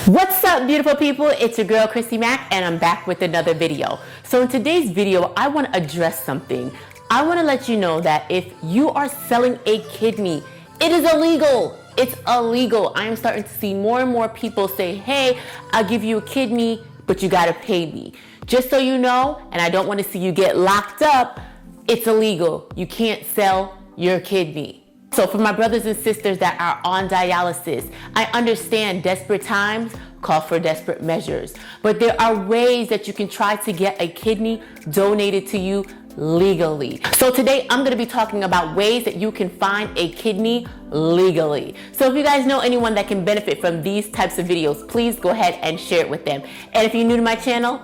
What's up, beautiful people? It's your girl Christy Mack, and I'm back with another video. So in today's video, I want to address something. I want to let you know that if you are selling a kidney, it is illegal. It's illegal. I am starting to see more and more people say, hey, I'll give you a kidney, but you got to pay me. Just so you know, and I don't want to see you get locked up, it's illegal. You can't sell your kidney. So for my brothers and sisters that are on dialysis, I understand desperate times call for desperate measures, but there are ways that you can try to get a kidney donated to you legally. So today I'm going to be talking about ways that you can find a kidney legally. So if you guys know anyone that can benefit from these types of videos, please go ahead and share it with them. And if you're new to my channel,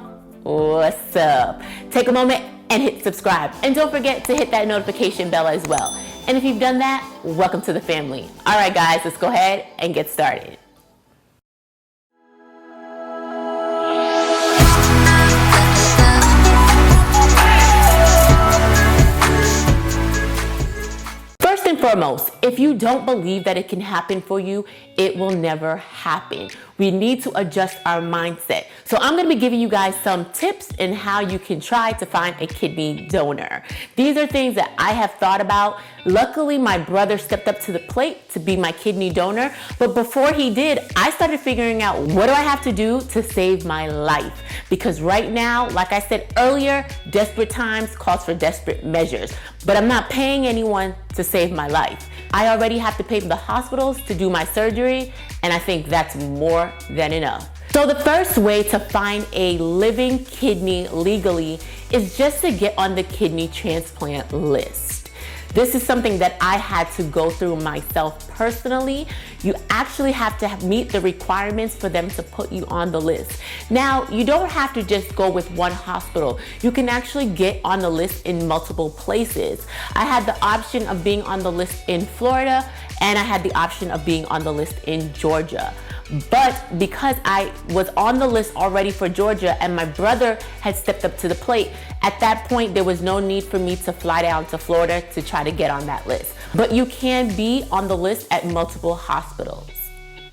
what's up? Take a moment and hit subscribe. And don't forget to hit that notification bell as well. And if you've done that, welcome to the family. All right, guys, let's go ahead and get started. First and foremost, if you don't believe that it can happen for you, it will never happen. We need to adjust our mindset. So I'm going to be giving you guys some tips in how you can try to find a kidney donor. These are things that I have thought about. Luckily, my brother stepped up to the plate to be my kidney donor. But before he did, I started figuring out, what do I have to do to save my life? Because right now, like I said earlier, desperate times calls for desperate measures. But I'm not paying anyone to save my life. I already have to pay for the hospitals to do my surgery, and I think that's more than enough. So the first way to find a living kidney legally is just to get on the kidney transplant list. This is something that I had to go through myself personally. You actually have to meet the requirements for them to put you on the list. Now, you don't have to just go with one hospital. You can actually get on the list in multiple places. I had the option of being on the list in Florida, and I had the option of being on the list in Georgia. But because I was on the list already for Georgia and my brother had stepped up to the plate, at that point there was no need for me to fly down to Florida to try to get on that list. But you can be on the list at multiple hospitals.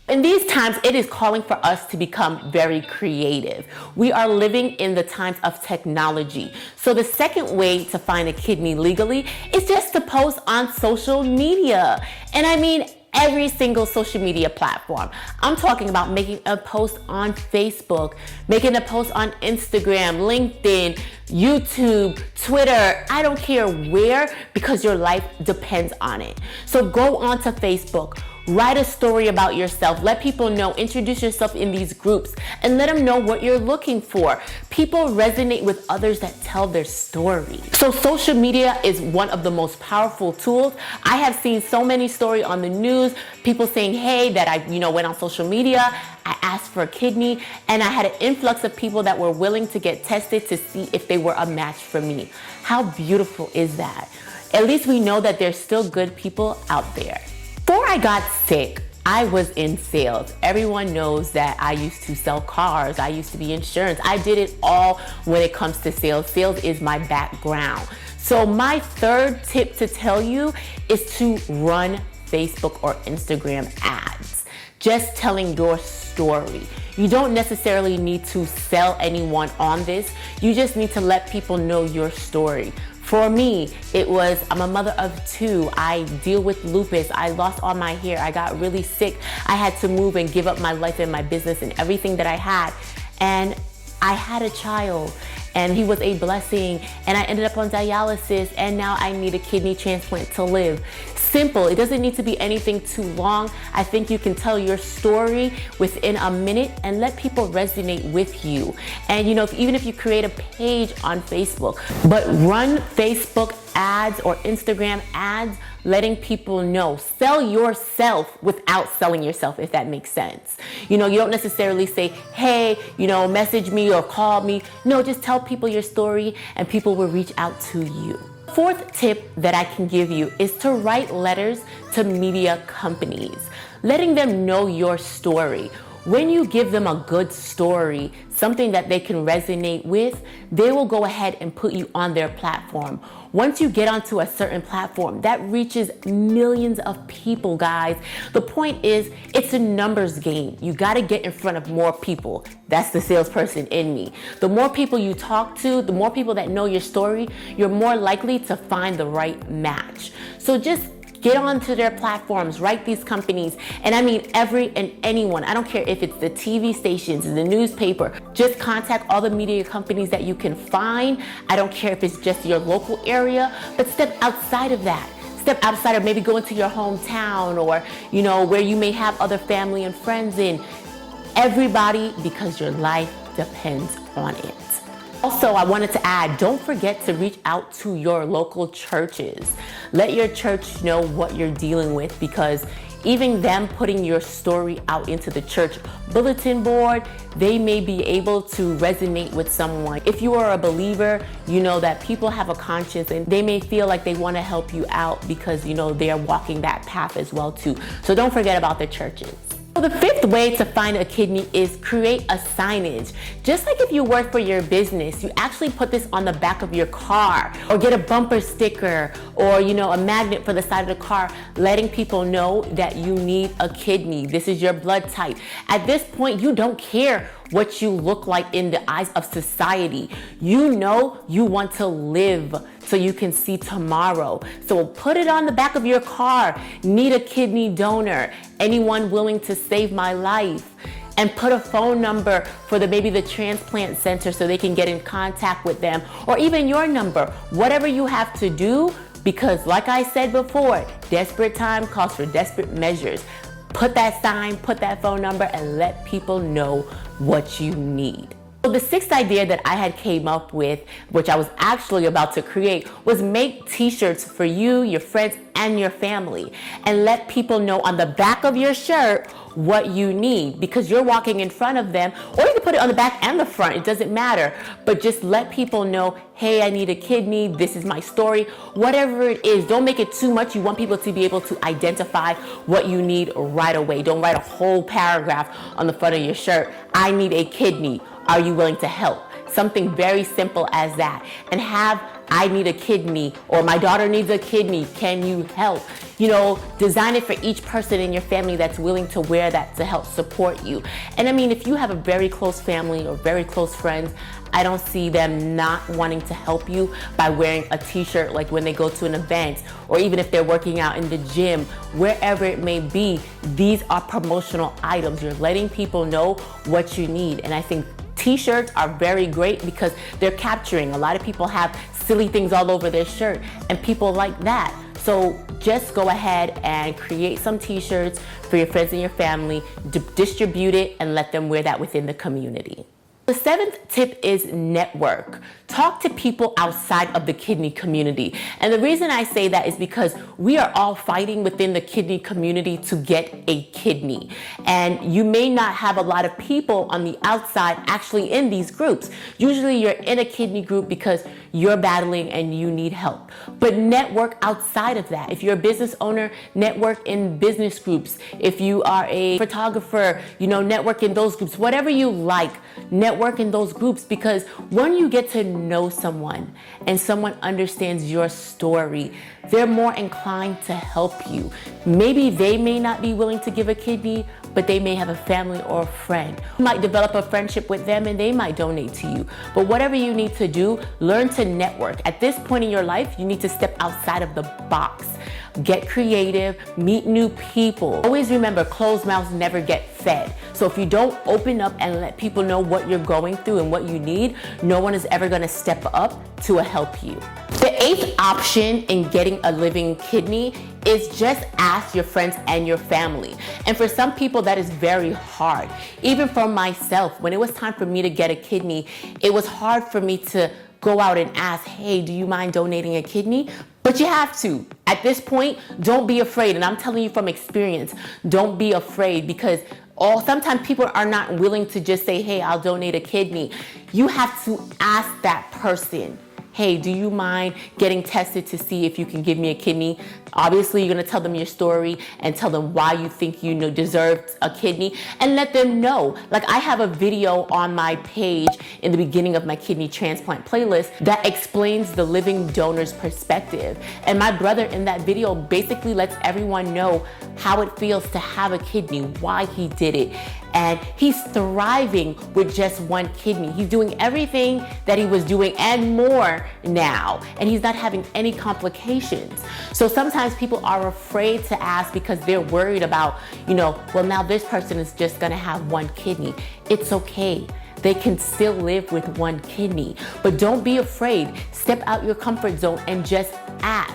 In these times, it is calling for us to become very creative. We are living in the times of technology. So the second way to find a kidney legally is just to post on social media. And I mean, every single social media platform. I'm talking about making a post on Facebook, making a post on Instagram, LinkedIn, YouTube, Twitter, I don't care where, because your life depends on it. So go on to Facebook, write a story about yourself, let people know, introduce yourself in these groups, and let them know what you're looking for. People resonate with others that tell their story. So social media is one of the most powerful tools. I have seen so many stories on the news, people saying, hey, that I went on social media, I asked for a kidney, and I had an influx of people that were willing to get tested to see if they were a match for me. How beautiful is that? At least we know that there's still good people out there. Before I got sick, I was in sales. Everyone knows that I used to sell cars. I used to be insurance. I did it all when it comes to sales. Sales is my background. So my third tip to tell you is to run Facebook or Instagram ads. Just telling your story. You don't necessarily need to sell anyone on this. You just need to let people know your story. For me, it was, I'm a mother of 2. I deal with lupus. I lost all my hair. I got really sick. I had to move and give up my life and my business and everything that I had. And I had a child, and he was a blessing, and I ended up on dialysis, and now I need a kidney transplant to live. Simple. It doesn't need to be anything too long. I think you can tell your story within a minute and let people resonate with you. And even if you create a page on Facebook, but run Facebook ads or Instagram ads, letting people know. Sell yourself without selling yourself, if that makes sense. You don't necessarily say, hey, message me or call me. No, just tell people your story and people will reach out to you. Fourth tip that I can give you is to write letters to media companies, letting them know your story. When you give them a good story, something that they can resonate with, they will go ahead and put you on their platform. Once you get onto a certain platform, that reaches millions of people, guys. The point is, it's a numbers game. You got to get in front of more people. That's the salesperson in me. The more people you talk to, the more people that know your story, you're more likely to find the right match. So just get onto their platforms, write these companies, and I mean every and anyone. I don't care if it's the TV stations, the newspaper, just contact all the media companies that you can find. I don't care if it's just your local area, but step outside of that. Step outside of maybe go into your hometown or, where you may have other family and friends in. Everybody, because your life depends on it. Also, I wanted to add, don't forget to reach out to your local churches. Let your church know what you're dealing with, because even them putting your story out into the church bulletin board, they may be able to resonate with someone. If you are a believer, you know that people have a conscience and they may feel like they want to help you out because, they're walking that path as well too. So don't forget about the churches. So the fifth way to find a kidney is create a signage. Just like if you work for your business, you actually put this on the back of your car or get a bumper sticker or, a magnet for the side of the car, letting people know that you need a kidney. This is your blood type. At this point, you don't care what you look like in the eyes of society. You know you want to live so you can see tomorrow. So put it on the back of your car. Need a kidney donor. Anyone willing to save my life? And put a phone number for maybe the transplant center so they can get in contact with them, or even your number. Whatever you have to do, because like I said before, desperate time calls for desperate measures. Put that sign, put that phone number, and let people know what you need. So the sixth idea that I had came up with, which I was actually about to create, was make t-shirts for you, your friends, and your family, and let people know on the back of your shirt what you need, because you're walking in front of them, or you can put it on the back and the front, it doesn't matter, but just let people know, hey, I need a kidney, this is my story, whatever it is. Don't make it too much. You want people to be able to identify what you need right away. Don't write a whole paragraph on the front of your shirt, I need a kidney, are you willing to help? Something very simple as that. And have, I need a kidney, or my daughter needs a kidney, can you help? Design it for each person in your family that's willing to wear that to help support you. And I mean, if you have a very close family or very close friends, I don't see them not wanting to help you by wearing a t-shirt, like when they go to an event, or even if they're working out in the gym, wherever it may be. These are promotional items. You're letting people know what you need. And I think t-shirts are very great because they're capturing. A lot of people have silly things all over their shirt, and people like that. So just go ahead and create some t-shirts for your friends and your family, distribute it, and let them wear that within the community. The seventh tip is network. Talk to people outside of the kidney community. And the reason I say that is because we are all fighting within the kidney community to get a kidney. And you may not have a lot of people on the outside actually in these groups. Usually you're in a kidney group because you're battling and you need help. But network outside of that. If you're a business owner, network in business groups. If you are a photographer, network in those groups. Whatever you like, network in those groups, because when you get to know someone and someone understands your story, they're more inclined to help you. Maybe they may not be willing to give a kidney, but they may have a family or a friend. You might develop a friendship with them and they might donate to you. But whatever you need to do, learn to network. At this point in your life, you need to step outside of the box. Get creative, meet new people. Always remember, closed mouths never get fed. So if you don't open up and let people know what you're going through and what you need, no one is ever gonna step up to help you. The eighth option in getting a living kidney is just ask your friends and your family. And for some people, that is very hard. Even for myself, when it was time for me to get a kidney, it was hard for me to go out and ask, hey, do you mind donating a kidney? But you have to. At this point, don't be afraid. And I'm telling you from experience, don't be afraid, because sometimes people are not willing to just say, hey, I'll donate a kidney. You have to ask that person, hey, do you mind getting tested to see if you can give me a kidney? Obviously, you're gonna tell them your story and tell them why you think you deserve a kidney, and let them know. Like, I have a video on my page in the beginning of my kidney transplant playlist that explains the living donor's perspective. And my brother in that video basically lets everyone know how it feels to have a kidney, why he did it. And he's thriving with just one kidney. He's doing everything that he was doing and more now. And he's not having any complications. So sometimes people are afraid to ask because they're worried about, well, now this person is just gonna have one kidney. It's okay. They can still live with one kidney. But don't be afraid. Step out your comfort zone and just ask.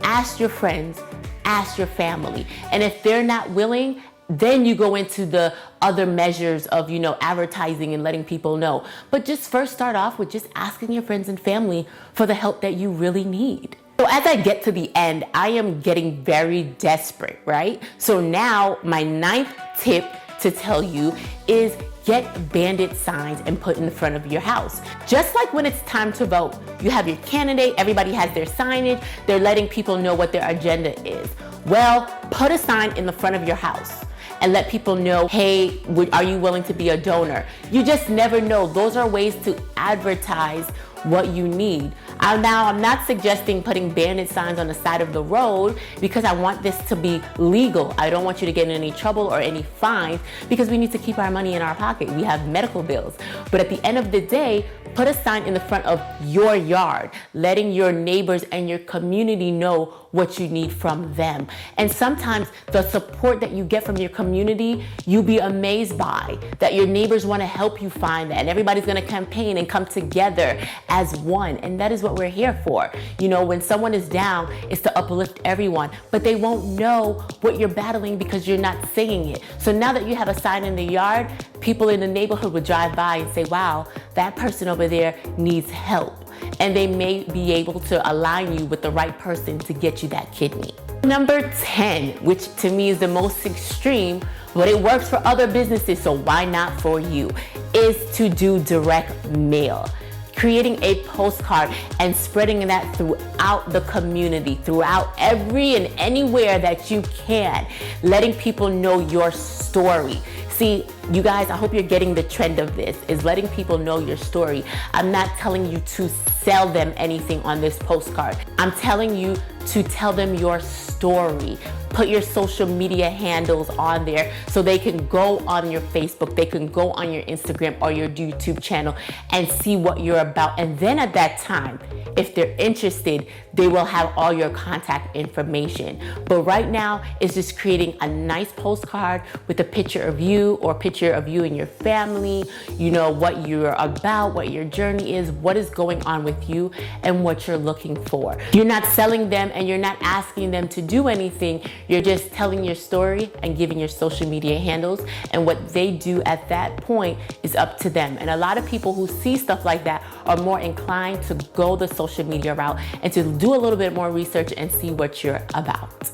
Ask your friends, ask your family. And if they're not willing, then you go into the other measures of, advertising and letting people know. But just first start off with just asking your friends and family for the help that you really need. So as I get to the end, I am getting very desperate, right? So now my 9th tip to tell you is get bandit signs and put in front of your house. Just like when it's time to vote, you have your candidate, everybody has their signage, they're letting people know what their agenda is. Well, put a sign in the front of your house and let people know, hey, are you willing to be a donor? You just never know. Those are ways to advertise what you need. Now, I'm not suggesting putting bandit signs on the side of the road because I want this to be legal. I don't want you to get in any trouble or any fines because we need to keep our money in our pocket. We have medical bills. But at the end of the day, put a sign in the front of your yard, letting your neighbors and your community know what you need from them. And sometimes the support that you get from your community, you'll be amazed by, that your neighbors want to help you find that, and everybody's going to campaign and come together as one. And that is what we're here for. When someone is down, it's to uplift everyone, but they won't know what you're battling because you're not saying it. So now that you have a sign in the yard, people in the neighborhood would drive by and say, wow, that person over there needs help. And they may be able to align you with the right person to get you that kidney. Number 10, which to me is the most extreme, but it works for other businesses, so why not for you, is to do direct mail. Creating a postcard and spreading that throughout the community, throughout every and anywhere that you can, letting people know your story. See, you guys, I hope you're getting the trend of this, is letting people know your story. I'm not telling you to sell them anything on this postcard. I'm telling you to tell them your story. Put your social media handles on there so they can go on your Facebook, they can go on your Instagram or your YouTube channel and see what you're about. And then at that time, if they're interested, they will have all your contact information. But right now, it's just creating a nice postcard with a picture of you or a picture of you and your family, what you're about, what your journey is, what is going on with you, and what you're looking for. You're not selling them and you're not asking them to do anything. You're just telling your story and giving your social media handles, and what they do at that point is up to them. And a lot of people who see stuff like that are more inclined to go the social media route and to do a little bit more research and see what you're about.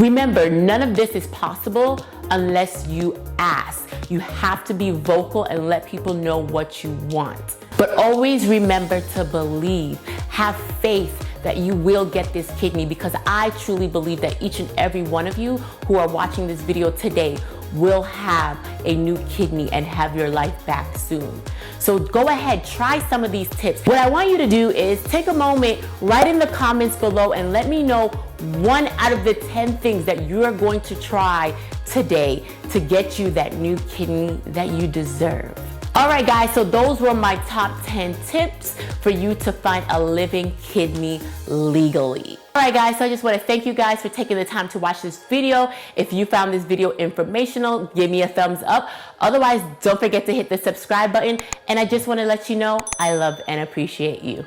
Remember, none of this is possible unless you ask. You have to be vocal and let people know what you want. But always remember to believe. Have faith that you will get this kidney, because I truly believe that each and every one of you who are watching this video today will have a new kidney and have your life back soon. So go ahead, try some of these tips. What I want you to do is take a moment, write in the comments below and let me know 1 out of the 10 things that you are going to try today to get you that new kidney that you deserve. All right, guys, so those were my top 10 tips for you to find a living kidney legally. All right, guys, so I just want to thank you guys for taking the time to watch this video. If you found this video informational, give me a thumbs up. Otherwise, don't forget to hit the subscribe button. And I just want to let you know I love and appreciate you.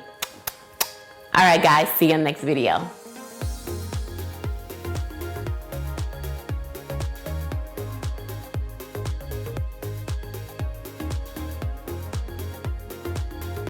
All right, guys, see you in the next video.